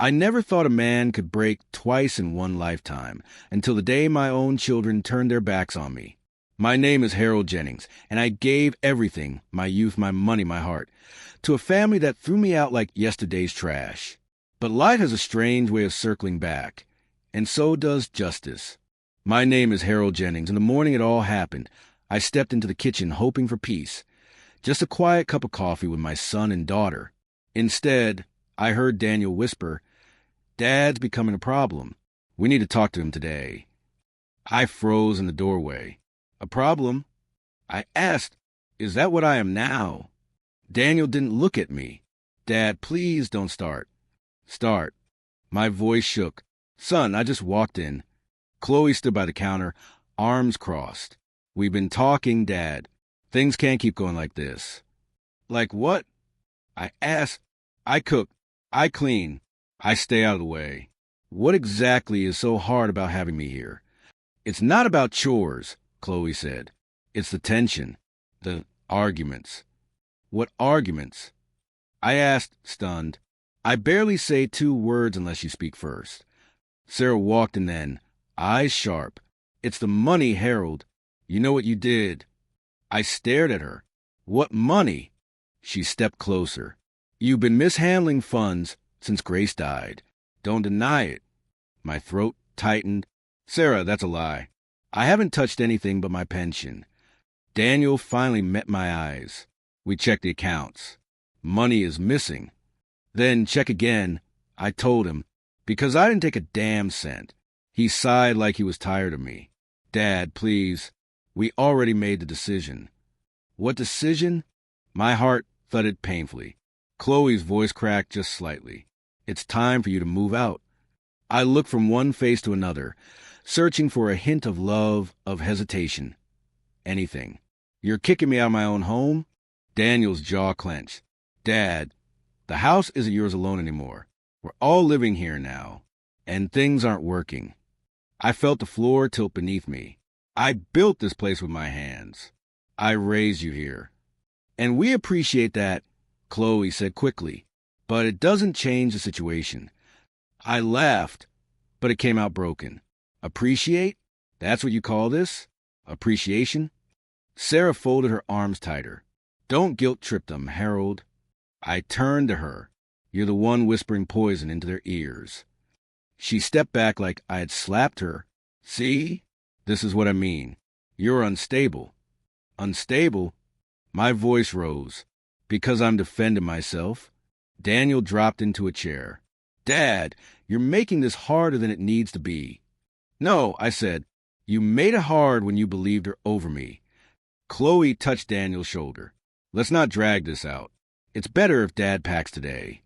I never thought a man could break twice in one lifetime, until the day my own children turned their backs on me. My name is Harold Jennings, and I gave everything, my youth, my money, my heart, to a family that threw me out like yesterday's trash. But life has a strange way of circling back, and so does justice. My name is Harold Jennings, and the morning it all happened, I stepped into the kitchen hoping for peace, just a quiet cup of coffee with my son and daughter. Instead, I heard Daniel whisper, "Dad's becoming a problem. We need to talk to him today." I froze in the doorway. "A problem?" I asked, "Is that what I am now?" Daniel didn't look at me. "Dad, please don't start." "Start." My voice shook. "Son, I just walked in." Chloe stood by the counter, arms crossed. "We've been talking, Dad. Things can't keep going like this." "Like what?" I asked. "I cook. I clean. I stay out of the way. What exactly is so hard about having me here?" "It's not about chores," Chloe said. "It's the tension, the arguments." "What arguments?" I asked, stunned. "I barely say 2 words unless you speak first." Sarah walked in then, eyes sharp. "It's the money, Harold. You know what you did." I stared at her. "What money?" She stepped closer. "You've been mishandling funds since Grace died. Don't deny it." My throat tightened. "Sarah, that's a lie. I haven't touched anything but my pension." Daniel finally met my eyes. We checked the accounts. "Money is missing." "Then check again," I told him, because I didn't take a damn cent. He sighed like he was tired of me. "Dad, please. We already made the decision." "What decision?" My heart thudded painfully. Chloe's voice cracked just slightly. "It's time for you to move out." I looked from one face to another, searching for a hint of love, of hesitation. Anything. "You're kicking me out of my own home?" Daniel's jaw clenched. "Dad, the house isn't yours alone anymore. We're all living here now, and things aren't working." I felt the floor tilt beneath me. "I built this place with my hands. I raised you here. And we appreciate that," Chloe said quickly. "But it doesn't change the situation." I laughed, but it came out broken. "Appreciate? That's what you call this? Appreciation?" Sarah folded her arms tighter. "Don't guilt-trip them, Harold." I turned to her. "You're the one whispering poison into their ears." She stepped back like I had slapped her. "See? This is what I mean. You're unstable." "Unstable?" My voice rose. "Because I'm defending myself." Daniel dropped into a chair. "Dad, you're making this harder than it needs to be." "No," I said. "You made it hard when you believed her over me." Chloe touched Daniel's shoulder. "Let's not drag this out. It's better if Dad packs today."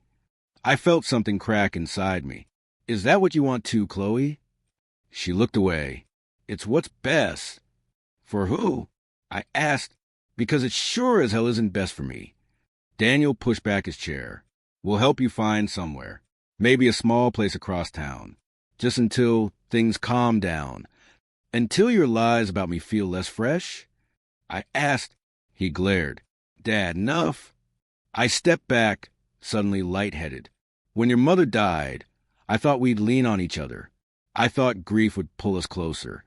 I felt something crack inside me. "Is that what you want too, Chloe?" She looked away. "It's what's best." "For who?" I asked. "Because it sure as hell isn't best for me." Daniel pushed back his chair. "We'll help you find somewhere. Maybe a small place across town. Just until things calm down. Until your lies about me feel less fresh." I asked. He glared. "Dad, enough." I stepped back, suddenly lightheaded. "When your mother died, I thought we'd lean on each other. I thought grief would pull us closer."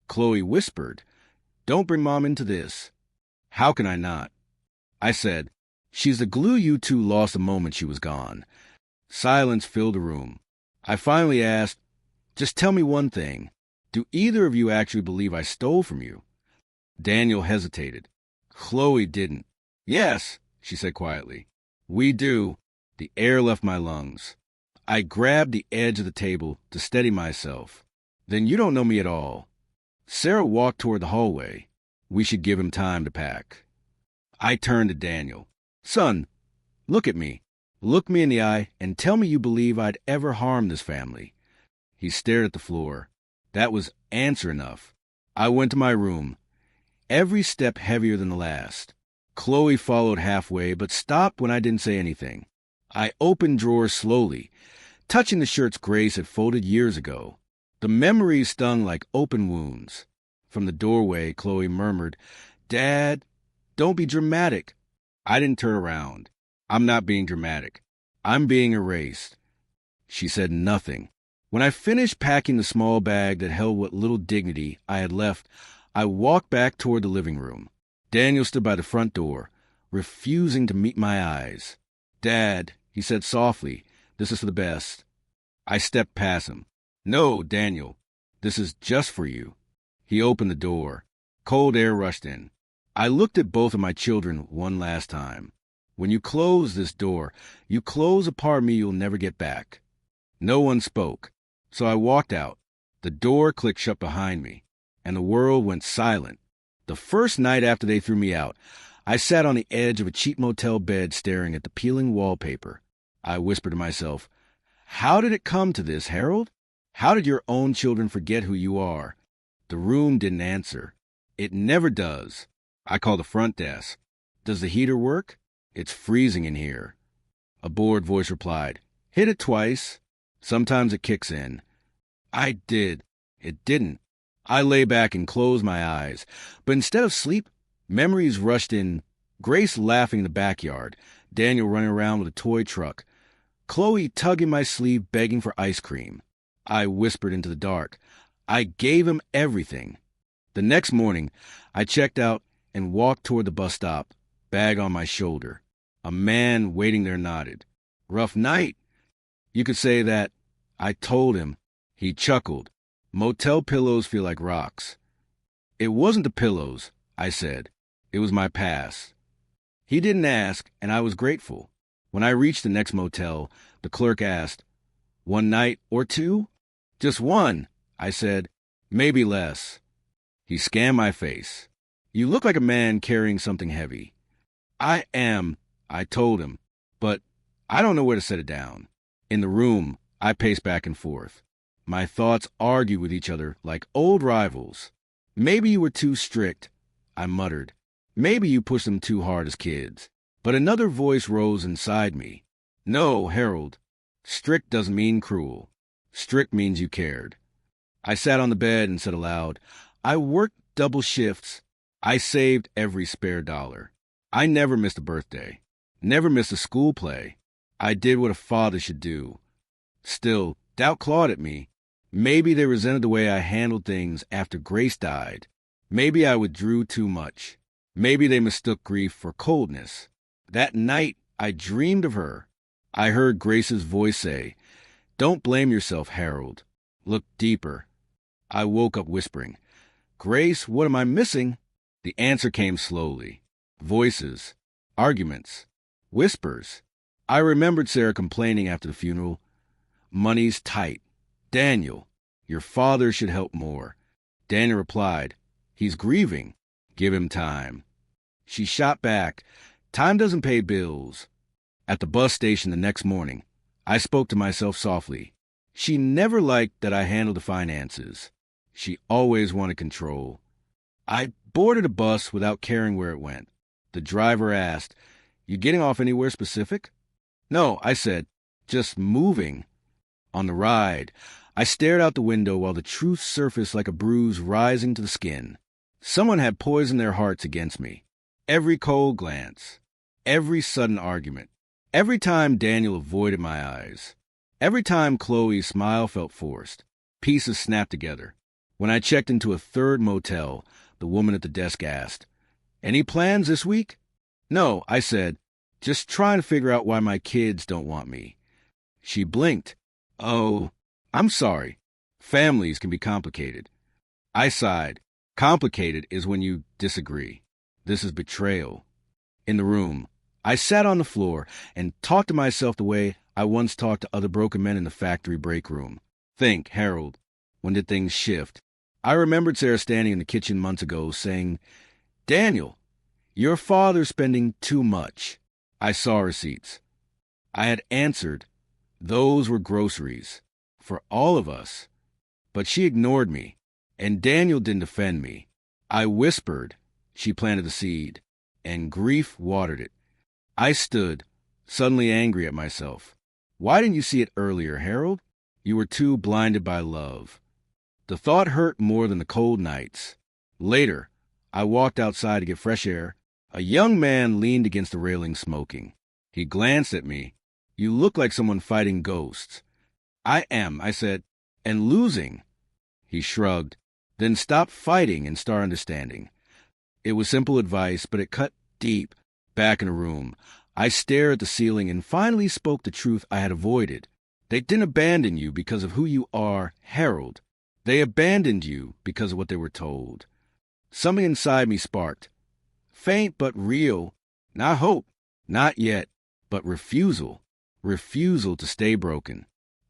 Chloe whispered, "Don't bring Mom into this." "How can I not?" I said, "She's the glue you two lost the moment she was gone." Silence filled the room. I finally asked, "Just tell me one thing. Do either of you actually believe I stole from you?" Daniel hesitated. Chloe didn't. "Yes," she said quietly. "We do." The air left my lungs. I grabbed the edge of the table to steady myself. "Then you don't know me at all." Sarah walked toward the hallway. "We should give him time to pack." I turned to Daniel. "Son, look at me. Look me in the eye and tell me you believe I'd ever harm this family." He stared at the floor. That was answer enough. I went to my room, every step heavier than the last. Chloe followed halfway, but stopped when I didn't say anything. I opened drawers slowly, touching the shirts Grace had folded years ago. The memories stung like open wounds. From the doorway, Chloe murmured, "Dad, don't be dramatic." I didn't turn around. "I'm not being dramatic. I'm being erased." She said nothing. When I finished packing the small bag that held what little dignity I had left, I walked back toward the living room. Daniel stood by the front door, refusing to meet my eyes. "Dad," he said softly, "this is for the best." I stepped past him. "No, Daniel, this is just for you." He opened the door. Cold air rushed in. I looked at both of my children one last time. When you close this door, you close a part of me you'll never get back. No one spoke, so I walked out. The door clicked shut behind me, and the world went silent. The first night after they threw me out, I sat on the edge of a cheap motel bed staring at the peeling wallpaper. I whispered to myself, "How did it come to this, Harold? How did your own children forget who you are?" The room didn't answer. It never does. I called the front desk. "Does the heater work? It's freezing in here." A bored voice replied, "Hit it twice. Sometimes it kicks in." I did. It didn't. I lay back and closed my eyes. But instead of sleep, memories rushed in. Grace laughing in the backyard. Daniel running around with a toy truck. Chloe tugging my sleeve, begging for ice cream. I whispered into the dark. I gave him everything. The next morning, I checked out and walked toward the bus stop, bag on my shoulder. A man waiting there nodded. "Rough night." "You could say that." I told him. He chuckled. "Motel pillows feel like rocks." "It wasn't the pillows," I said. "It was my past." He didn't ask, and I was grateful. When I reached the next motel, the clerk asked, "One night or two?" "Just one," I said. "Maybe less." He scanned my face. "You look like a man carrying something heavy." "I am," I told him, "but I don't know where to set it down." In the room, I paced back and forth. My thoughts argued with each other like old rivals. "Maybe you were too strict," I muttered. "Maybe you pushed them too hard as kids." But another voice rose inside me. "No, Harold. Strict doesn't mean cruel. Strict means you cared." I sat on the bed and said aloud, "I worked double shifts. I saved every spare dollar. I never missed a birthday. Never missed a school play. I did what a father should do." Still, doubt clawed at me. Maybe they resented the way I handled things after Grace died. Maybe I withdrew too much. Maybe they mistook grief for coldness. That night, I dreamed of her. I heard Grace's voice say, "Don't blame yourself, Harold. Look deeper." I woke up whispering, "Grace, what am I missing?" The answer came slowly. Voices. Arguments. Whispers. I remembered Sarah complaining after the funeral. "Money's tight. Daniel, your father should help more." Daniel replied, "He's grieving. Give him time." She shot back, "Time doesn't pay bills." At the bus station the next morning, I spoke to myself softly. She never liked that I handled the finances. She always wanted control. I boarded a bus without caring where it went. The driver asked, "You getting off anywhere specific?" "No," I said, "just moving." On the ride, I stared out the window while the truth surfaced like a bruise rising to the skin. Someone had poisoned their hearts against me. Every cold glance, every sudden argument, every time Daniel avoided my eyes, every time Chloe's smile felt forced, pieces snapped together. When I checked into a third motel, the woman at the desk asked, "Any plans this week?" "No," I said, "just trying to figure out why my kids don't want me." She blinked. "Oh, I'm sorry. Families can be complicated." I sighed. Complicated is when you disagree. This is betrayal. In the room, I sat on the floor and talked to myself the way I once talked to other broken men in the factory break room. Think, Harold, when did things shift? I remembered Sarah standing in the kitchen months ago saying, "Daniel, your father's spending too much." I saw receipts. I had answered, those were groceries. For all of us. But she ignored me, and Daniel didn't defend me. I whispered. She planted the seed, and grief watered it. I stood, suddenly angry at myself. Why didn't you see it earlier, Harold? You were too blinded by love. The thought hurt more than the cold nights. Later, I walked outside to get fresh air. A young man leaned against the railing smoking. He glanced at me. "You look like someone fighting ghosts." I am, I said. And losing. He shrugged. Then stop fighting and start understanding. It was simple advice, but it cut deep. Back in the room, I stared at the ceiling and finally spoke the truth I had avoided. They didn't abandon you because of who you are, Harold. They abandoned you because of what they were told. Something inside me sparked. Faint but real. Not hope. Not yet. But refusal. Refusal to stay broken.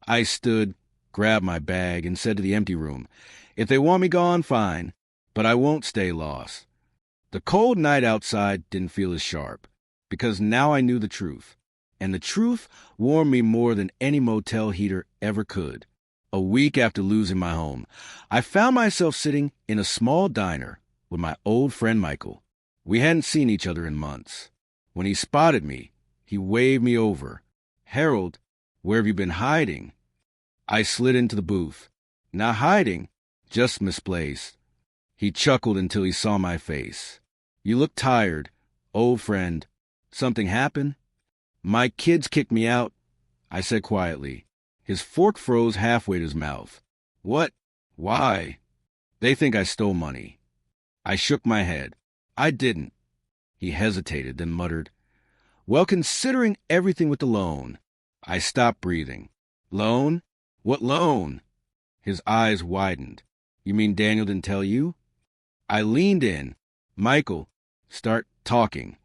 I stood, grabbed my bag, and said to the empty room, if they want me gone, fine, but I won't stay lost. The cold night outside didn't feel as sharp, because now I knew the truth. And the truth warmed me more than any motel heater ever could. A week after losing my home, I found myself sitting in a small diner with my old friend Michael. We hadn't seen each other in months. When he spotted me, he waved me over. Harold, where have you been hiding? I slid into the booth. Not hiding, just misplaced. He chuckled until he saw my face. You look tired, old friend. Something happened? My kids kicked me out, I said quietly. His fork froze halfway to his mouth. What? Why? They think I stole money. I shook my head. I didn't. He hesitated, then muttered, well, considering everything with the loan. I stopped breathing. Loan? What loan? His eyes widened. You mean Daniel didn't tell you? I leaned in. Michael, start talking.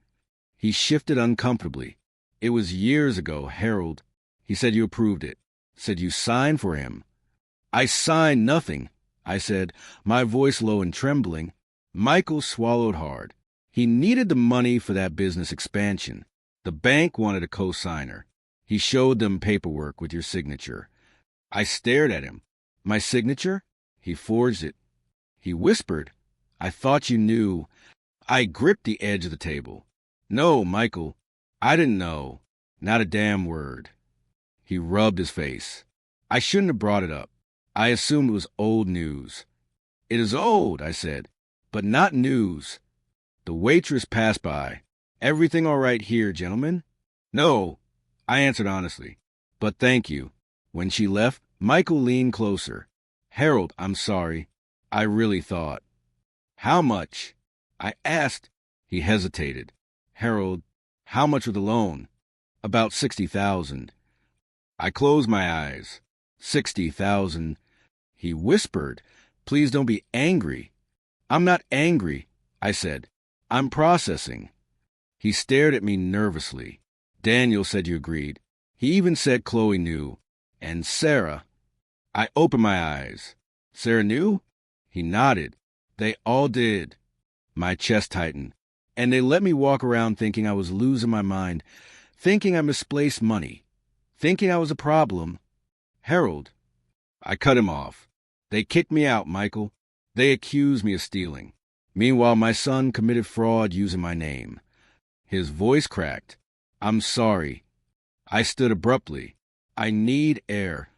He shifted uncomfortably. It was years ago, Harold. He said you approved it. Said you signed for him. I signed nothing, I said, my voice low and trembling. Michael swallowed hard. He needed the money for that business expansion. The bank wanted a co-signer. He showed them paperwork with your signature. I stared at him. My signature? He forged it. He whispered, I thought you knew. I gripped the edge of the table. No, Michael, I didn't know. Not a damn word. He rubbed his face. I shouldn't have brought it up. I assumed it was old news. It is old, I said, but not news. The waitress passed by. Everything all right here, gentlemen? No, I answered honestly. But thank you. When she left, Michael leaned closer. Harold, I'm sorry. I really thought. How much? I asked. He hesitated. Harold, how much was the loan? About 60,000. I closed my eyes. 60,000. He whispered, please don't be angry. I'm not angry, I said. I'm processing. He stared at me nervously. Daniel said you agreed. He even said Chloe knew. And Sarah. I opened my eyes. Sarah knew? He nodded. They all did. My chest tightened. And they let me walk around thinking I was losing my mind, thinking I misplaced money, thinking I was a problem. Harold. I cut him off. They kicked me out, Michael. They accused me of stealing. Meanwhile, my son committed fraud using my name. His voice cracked. I'm sorry. I stood abruptly. I need air.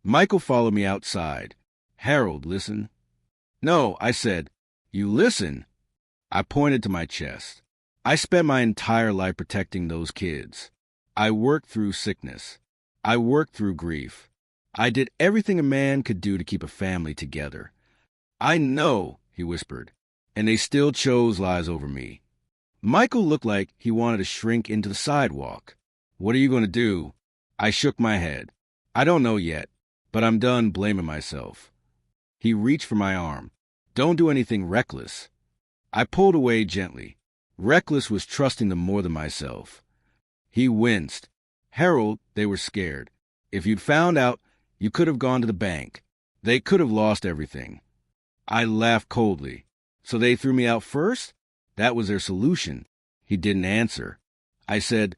Michael followed me outside. Harold, listen. No, I said. You listen. I pointed to my chest. I spent my entire life protecting those kids. I worked through sickness. I worked through grief. I did everything a man could do to keep a family together. I know, he whispered, and they still chose lies over me. Michael looked like he wanted to shrink into the sidewalk. What are you going to do? I shook my head. I don't know yet, but I'm done blaming myself. He reached for my arm. Don't do anything reckless. I pulled away gently. Reckless was trusting them more than myself. He winced. Harold, they were scared. If you'd found out, you could have gone to the bank. They could have lost everything. I laughed coldly. So they threw me out first? That was their solution. He didn't answer. I said,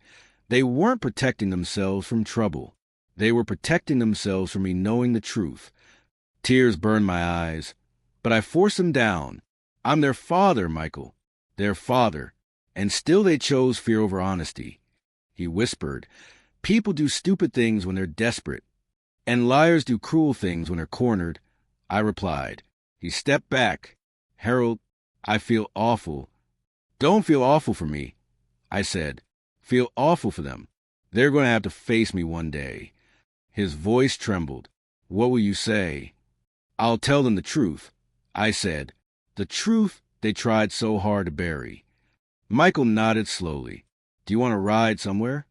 they weren't protecting themselves from trouble. They were protecting themselves from me knowing the truth. Tears burned my eyes, but I forced them down. I'm their father, Michael. Their father. And still they chose fear over honesty. He whispered, people do stupid things when they're desperate, and liars do cruel things when they're cornered. I replied. He stepped back. Harold, I feel awful. Don't feel awful for me, I said. Feel awful for them. They're going to have to face me one day. His voice trembled. "What will you say?" "I'll tell them the truth," I said. The truth they tried so hard to bury. Michael nodded slowly. "Do you want to ride somewhere?"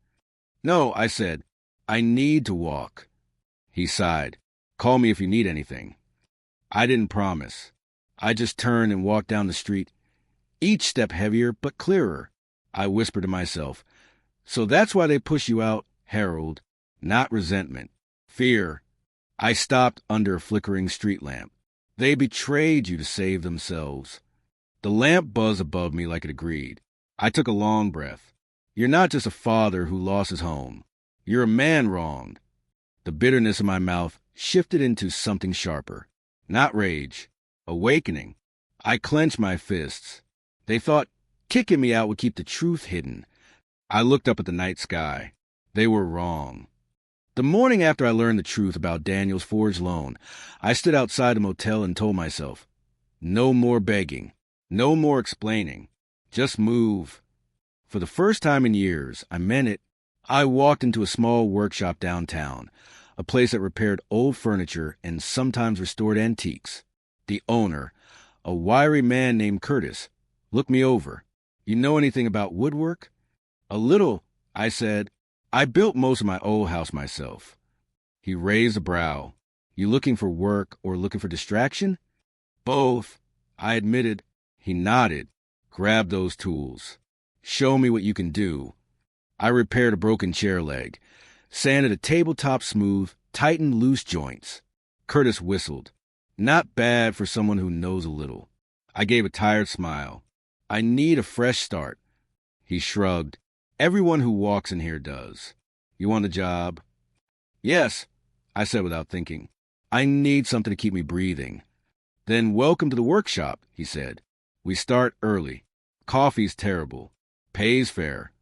"No," I said. "I need to walk." He sighed. "Call me if you need anything." I didn't promise. I just turned and walked down the street, each step heavier but clearer. I whispered to myself, "So that's why they push you out, Harold. Not resentment. Fear." I stopped under a flickering street lamp. "They betrayed you to save themselves." The lamp buzzed above me like it agreed. I took a long breath. "You're not just a father who lost his home. You're a man wronged." The bitterness in my mouth shifted into something sharper. Not rage. Awakening. I clenched my fists. They thought kicking me out would keep the truth hidden. I looked up at the night sky. They were wrong. The morning after I learned the truth about Daniel's forged loan, I stood outside the motel and told myself, no more begging, no more explaining, just move. For the first time in years, I meant it. I walked into a small workshop downtown, a place that repaired old furniture and sometimes restored antiques. The owner, a wiry man named Curtis, looked me over. "You know anything about woodwork?" "A little," I said. "I built most of my old house myself." He raised a brow. "You looking for work or looking for distraction?" "Both," I admitted. He nodded. "Grab those tools. Show me what you can do." I repaired a broken chair leg, sanded a tabletop smooth, tightened loose joints. Curtis whistled. "Not bad for someone who knows a little." I gave a tired smile. "I need a fresh start." He shrugged. "Everyone who walks in here does. You want a job?" "Yes," I said without thinking. "I need something to keep me breathing." "Then welcome to the workshop," he said. "We start early. Coffee's terrible. Pays fair."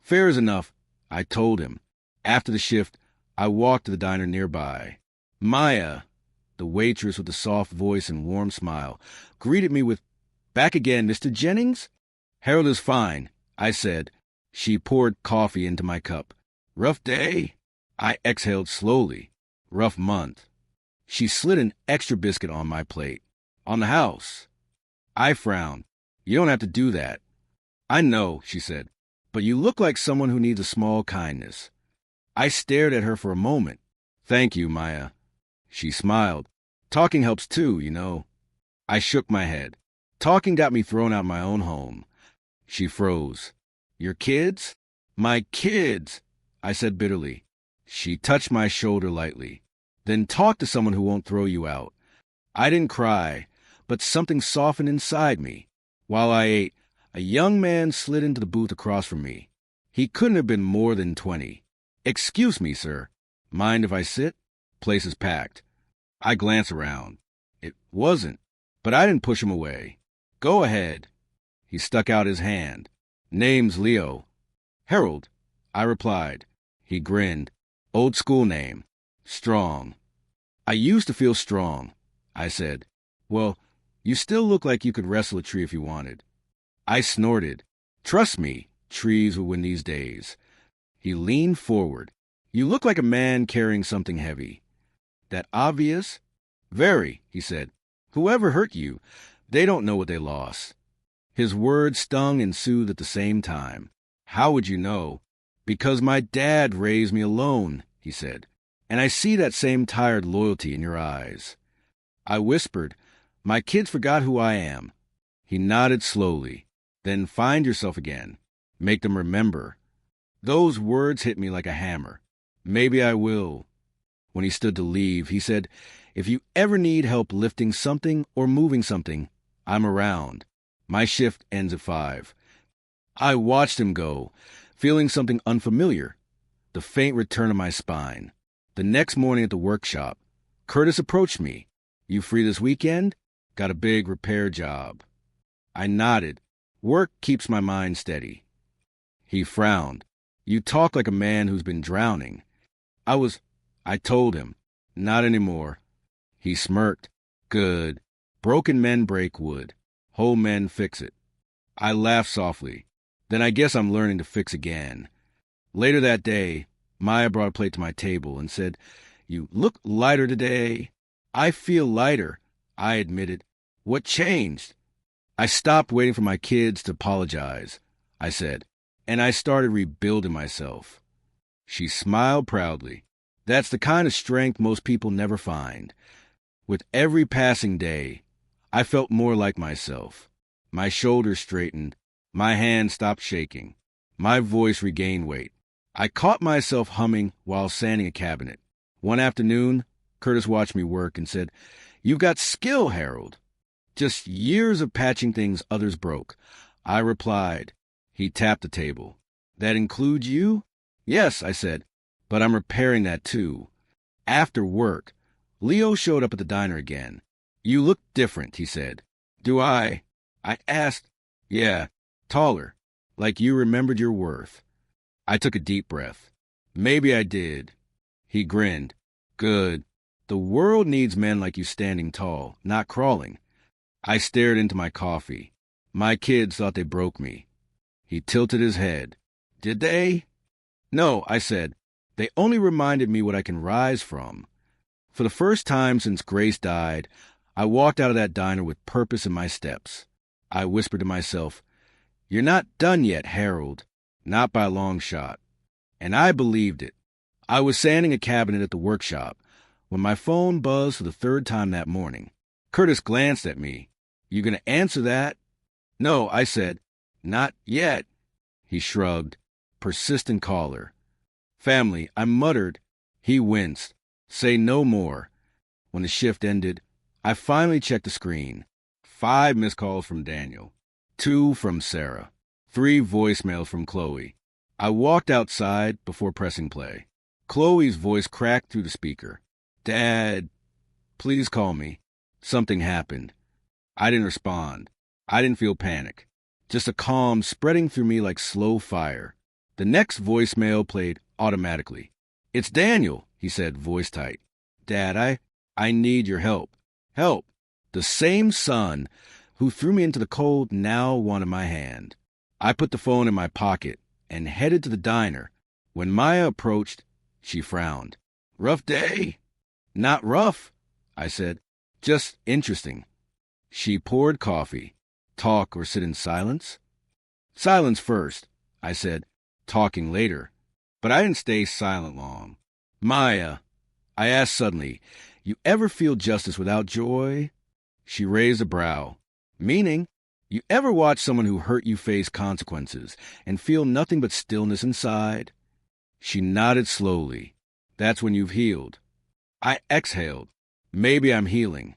"Fair is enough," I told him. After the shift, I walked to the diner nearby. Maya, the waitress with the soft voice and warm smile, greeted me with, "Back again, Mr. Jennings?" "Harold is fine," I said. She poured coffee into my cup. "Rough day?" I exhaled slowly. "Rough month." She slid an extra biscuit on my plate. "On the house." I frowned. "You don't have to do that." "I know," she said, "but you look like someone who needs a small kindness." I stared at her for a moment. "Thank you, Maya." She smiled. "Talking helps too, you know." I shook my head. "Talking got me thrown out my own home." She froze. "Your kids?" "My kids," I said bitterly. She touched my shoulder lightly. "Then talk to someone who won't throw you out." I didn't cry, but something softened inside me. While I ate, a young man slid into the booth across from me. He couldn't have been more than 20. "Excuse me, sir. Mind if I sit?" "Place is packed." I glanced around. It wasn't, but I didn't push him away. "Go ahead." He stuck out his hand. "Name's Leo." "Harold," I replied. He grinned. "Old school name. Strong." "I used to feel strong," I said. "Well, you still look like you could wrestle a tree if you wanted." I snorted. "Trust me, trees will win these days." He leaned forward. "You look like a man carrying something heavy." "That obvious?" "Very," he said. "Whoever hurt you, they don't know what they lost." His words stung and soothed at the same time. "How would you know?" "Because my dad raised me alone," he said. "And I see that same tired loyalty in your eyes." I whispered, "My kids forgot who I am." He nodded slowly. "Then find yourself again. Make them remember." Those words hit me like a hammer. "Maybe I will." When he stood to leave, he said, "If you ever need help lifting something or moving something, I'm around. My shift ends at 5. I watched him go, feeling something unfamiliar, the faint return of my spine. The next morning at the workshop, Curtis approached me. "You free this weekend? Got a big repair job." I nodded. "Work keeps my mind steady." He frowned. "You talk like a man who's been drowning." I told him. "Not anymore." He smirked. "Good. Broken men break wood. Whole men fix it." I laughed softly. "Then I guess I'm learning to fix again." Later that day, Maya brought a plate to my table and said, You look lighter today. I feel lighter, I admitted. What changed? I stopped waiting for my kids to apologize, I said, and I started rebuilding myself. She smiled proudly. That's the kind of strength most people never find. With every passing day, I felt more like myself. My shoulders straightened. My hands stopped shaking. My voice regained weight. I caught myself humming while sanding a cabinet. One afternoon, Curtis watched me work and said, "You've got skill, Harold. Just years of patching things others broke." I replied. He tapped the table. "That includes you?" "Yes," I said, "but I'm repairing that too." After work, Leo showed up at the diner again. "You look different," he said. "Do I?" I asked. "Yeah, taller, like you remembered your worth." I took a deep breath. "Maybe I did." He grinned. "Good. The world needs men like you standing tall, not crawling." I stared into my coffee. My kids thought they broke me. He tilted his head. "Did they?" "No," I said. "They only reminded me what I can rise from." For the first time since Grace died, I walked out of that diner with purpose in my steps. I whispered to myself, "You're not done yet, Harold. Not by a long shot." And I believed it. I was sanding a cabinet at the workshop when my phone buzzed for the third time that morning. Curtis glanced at me. "You gonna answer that?" "No," I said. "Not yet." He shrugged. Persistent caller. "Family," I muttered. He winced. "Say no more." When the shift ended, I finally checked the screen. 5 missed calls from Daniel. 2 from Sarah. 3 voicemails from Chloe. I walked outside before pressing play. Chloe's voice cracked through the speaker. "Dad, please call me." Something happened. I didn't respond. I didn't feel panic. Just a calm spreading through me like slow fire. The next voicemail played automatically. "It's Daniel," he said, voice tight. "Dad, I need your help." Help. The same son who threw me into the cold now wanted my hand. I put the phone in my pocket and headed to the diner. When Maya approached, she frowned. "Rough day?" "Not rough," I said. "Just interesting." She poured coffee. "Talk or sit in silence?" "Silence first," I said. "Talking later." But I didn't stay silent long. "Maya," I asked suddenly, "you ever feel justice without joy?" She raised a brow. "Meaning? You ever watch someone who hurt you face consequences and feel nothing but stillness inside?" She nodded slowly. "That's when you've healed." I exhaled. Maybe I'm healing.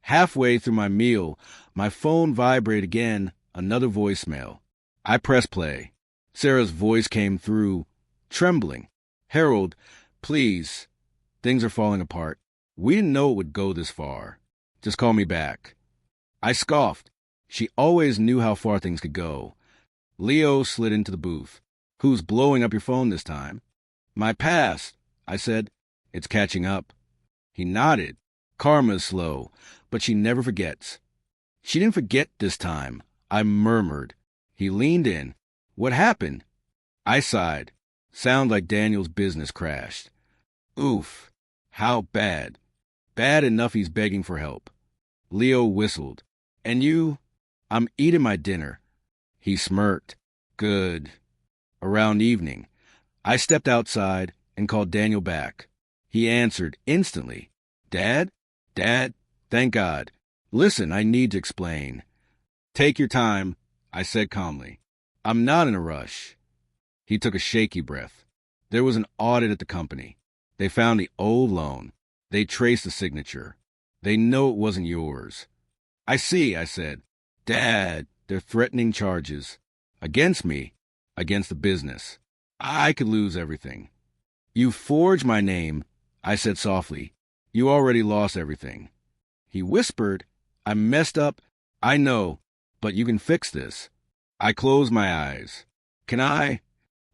Halfway through my meal, my phone vibrated again, another voicemail. I pressed play. Sarah's voice came through, trembling. "Harold, please. Things are falling apart. We didn't know it would go this far. Just call me back." I scoffed. She always knew how far things could go. Leo slid into the booth. "Who's blowing up your phone this time?" "My past," I said. "It's catching up." He nodded. "Karma's slow, but she never forgets." "She didn't forget this time," I murmured. He leaned in. "What happened?" I sighed. Sound like Daniel's business crashed. "Oof. How bad?" "Bad enough he's begging for help." Leo whistled. "And you?" "I'm eating my dinner." He smirked. "Good." Around evening, I stepped outside and called Daniel back. He answered instantly. "Dad? Dad? Thank God. Listen, I need to explain." "Take your time," I said calmly. "I'm not in a rush." He took a shaky breath. "There was an audit at the company. They found the old loan. They traced the signature. They know it wasn't yours." "I see," I said. "Dad, they're threatening charges. Against me. Against the business. I could lose everything." "You forged my name," I said softly. "You already lost everything." He whispered, "I messed up. I know, but you can fix this." I closed my eyes. "Can I?"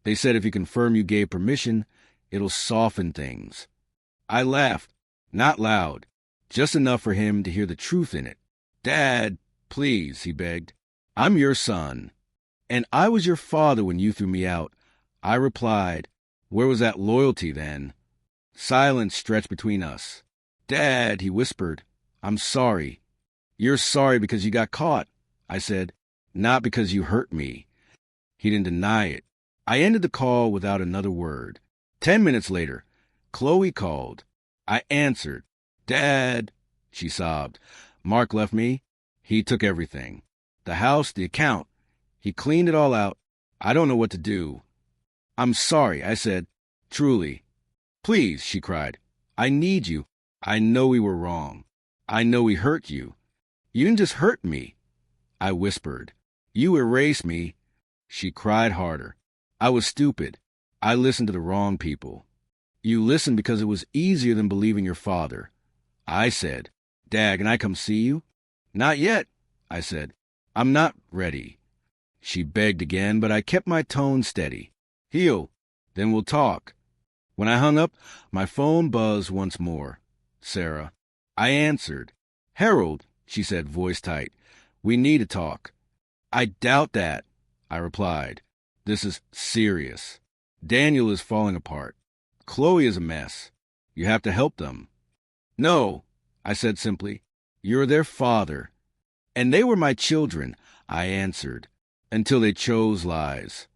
They said if you confirm you gave permission, it'll soften things. I laughed, not loud, just enough for him to hear the truth in it. "Dad, please," he begged. "I'm your son. And I was your father when you threw me out." I replied, "Where was that loyalty then?" Silence stretched between us. Dad, he whispered, I'm sorry. You're sorry because you got caught, I said, not because you hurt me. He didn't deny it. I ended the call without another word. 10 minutes later, Chloe called. I answered. Dad, she sobbed. Mark left me. He took everything. The house, the account. He cleaned it all out. I don't know what to do. I'm sorry, I said. Truly. Please, she cried. I need you. I know we were wrong. I know we hurt you. You didn't just hurt me, I whispered. You erased me. She cried harder. I was stupid. I listened to the wrong people. You listened because it was easier than believing your father. I said, Dad, can I come see you? Not yet, I said. I'm not ready. She begged again, but I kept my tone steady. Heal, then we'll talk. When I hung up, my phone buzzed once more. Sarah. I answered. Harold, she said, voice tight. We need to talk. I doubt that, I replied. This is serious. Daniel is falling apart. Chloe is a mess. You have to help them. No, I said simply. You're their father. And they were my children, I answered, until they chose lies.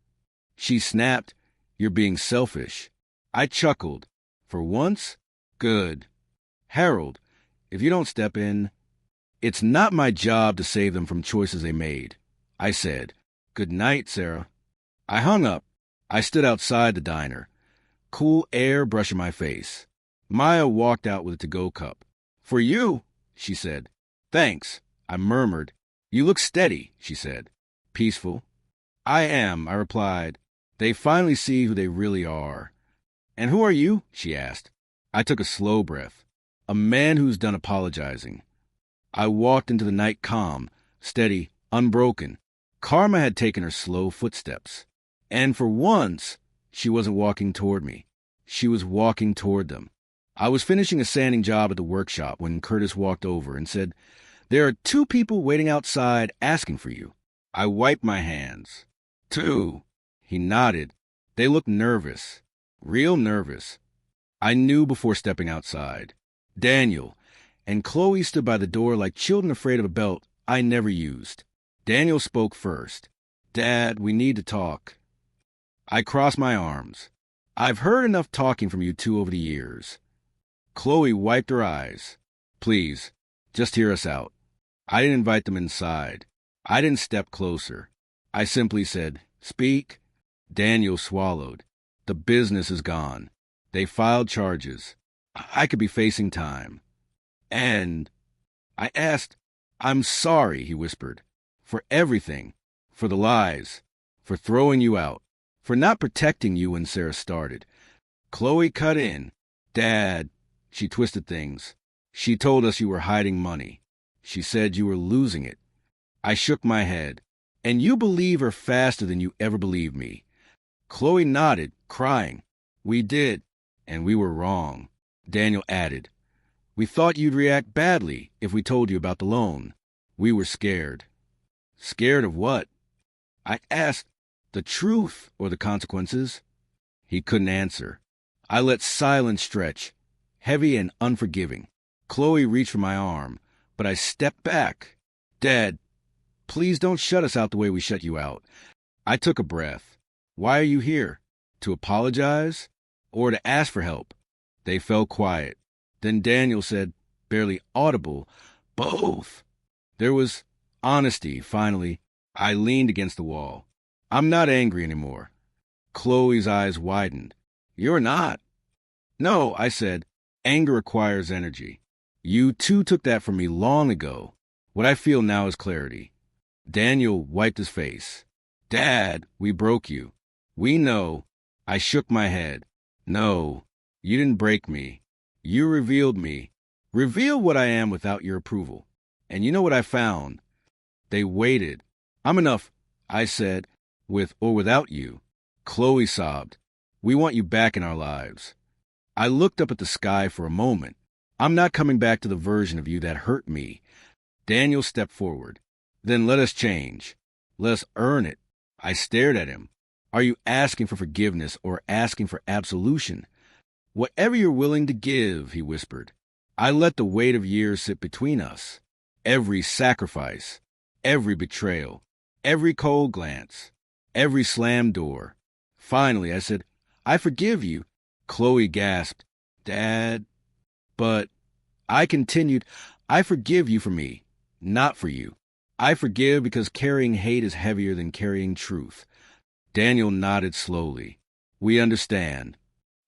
She snapped, You're being selfish. I chuckled. For once? Good. Harold, if you don't step in, it's not my job to save them from choices they made. I said, Good night, Sarah. I hung up. I stood outside the diner. Cool air brushing my face. Maya walked out with a to-go cup. For you, she said. Thanks, I murmured. You look steady, she said. Peaceful. I am, I replied. They finally see who they really are. And who are you? She asked. I took a slow breath. A man who's done apologizing. I walked into the night calm, steady, unbroken. Karma had taken her slow footsteps. And for once, she wasn't walking toward me. She was walking toward them. I was finishing a sanding job at the workshop when Curtis walked over and said, There are 2 people waiting outside asking for you. I wiped my hands. 2. He nodded. They looked nervous. Real nervous. I knew before stepping outside. Daniel. And Chloe stood by the door like children afraid of a belt I never used. Daniel spoke first. Dad, we need to talk. I crossed my arms. I've heard enough talking from you 2 over the years. Chloe wiped her eyes. Please, just hear us out. I didn't invite them inside. I didn't step closer. I simply said, Speak. Daniel swallowed. The business is gone. They filed charges. I could be facing time. And I asked, I'm sorry, he whispered, for everything, for the lies, for throwing you out, for not protecting you when Sarah started. Chloe cut in. Dad, she twisted things. She told us you were hiding money. She said you were losing it. I shook my head. And you believe her faster than you ever believed me. Chloe nodded, crying. We did, and we were wrong. Daniel added. We thought you'd react badly if we told you about the loan. We were scared. Scared of what? I asked. The truth or the consequences? He couldn't answer. I let silence stretch, heavy and unforgiving. Chloe reached for my arm, but I stepped back. Dad, please don't shut us out the way we shut you out. I took a breath. Why are you here? To apologize? Or to ask for help? They fell quiet. Then Daniel said, barely audible, Both. There was honesty, finally. I leaned against the wall. I'm not angry anymore. Chloe's eyes widened. You're not. No, I said. Anger requires energy. You too took that from me long ago. What I feel now is clarity. Daniel wiped his face. Dad, we broke you. We know. I shook my head. No, you didn't break me. You revealed me. Reveal what I am without your approval. And you know what I found? They waited. I'm enough, I said, with or without you. Chloe sobbed. We want you back in our lives. I looked up at the sky for a moment. I'm not coming back to the version of you that hurt me. Daniel stepped forward. Then let us change. Let us earn it. I stared at him. Are you asking for forgiveness or asking for absolution? Whatever you're willing to give, he whispered. I let the weight of years sit between us. Every sacrifice, every betrayal, every cold glance, every slammed door. Finally, I said, I forgive you. Chloe gasped, Dad. But I continued, I forgive you for me, not for you. I forgive because carrying hate is heavier than carrying truth. Daniel nodded slowly. We understand.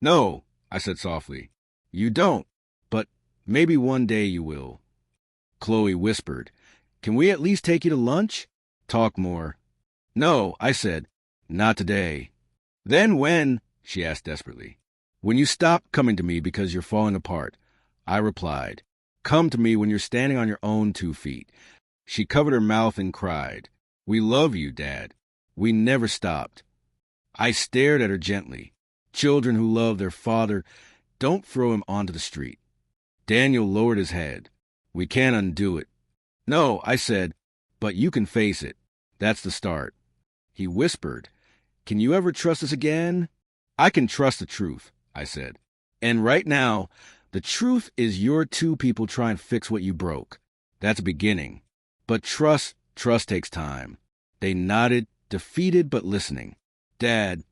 No, I said softly. You don't, but maybe one day you will. Chloe whispered, Can we at least take you to lunch? Talk more. No, I said, not today. Then when? She asked desperately. When you stop coming to me because you're falling apart. I replied, Come to me when you're standing on your own 2 feet. She covered her mouth and cried, We love you, Dad. We never stopped. I stared at her gently. Children who love their father don't throw him onto the street. Daniel lowered his head. We can't undo it. No, I said, but you can face it. That's the start. He whispered, Can you ever trust us again? I can trust the truth, I said. And right now, the truth is you're 2 people trying to fix what you broke. That's a beginning. But trust takes time. They nodded, defeated but listening. Dad,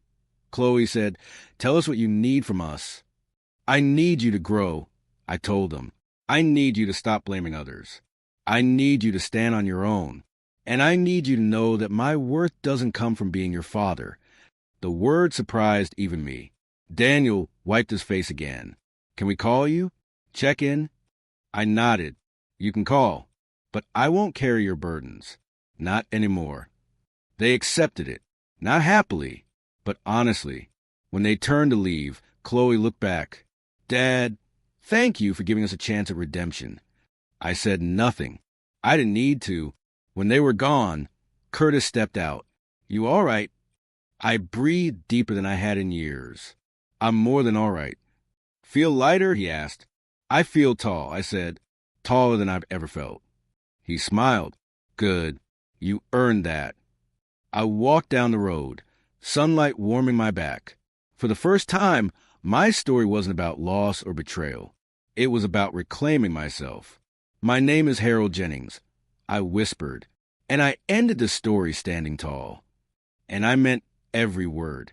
Chloe said, tell us what you need from us. I need you to grow, I told them. I need you to stop blaming others. I need you to stand on your own. And I need you to know that my worth doesn't come from being your father. The word surprised even me. Daniel wiped his face again. Can we call you? Check in? I nodded. You can call, but I won't carry your burdens. Not anymore. They accepted it, not happily, but honestly. When they turned to leave, Chloe looked back. Dad, thank you for giving us a chance at redemption. I said nothing. I didn't need to. When they were gone, Curtis stepped out. You all right? I breathed deeper than I had in years. I'm more than all right. Feel lighter? He asked. I feel tall, I said. Taller than I've ever felt. He smiled. Good. You earned that. I walked down the road, sunlight warming my back. For the first time, my story wasn't about loss or betrayal. It was about reclaiming myself. My name is Harold Jennings, I whispered, and I ended the story standing tall. And I meant every word.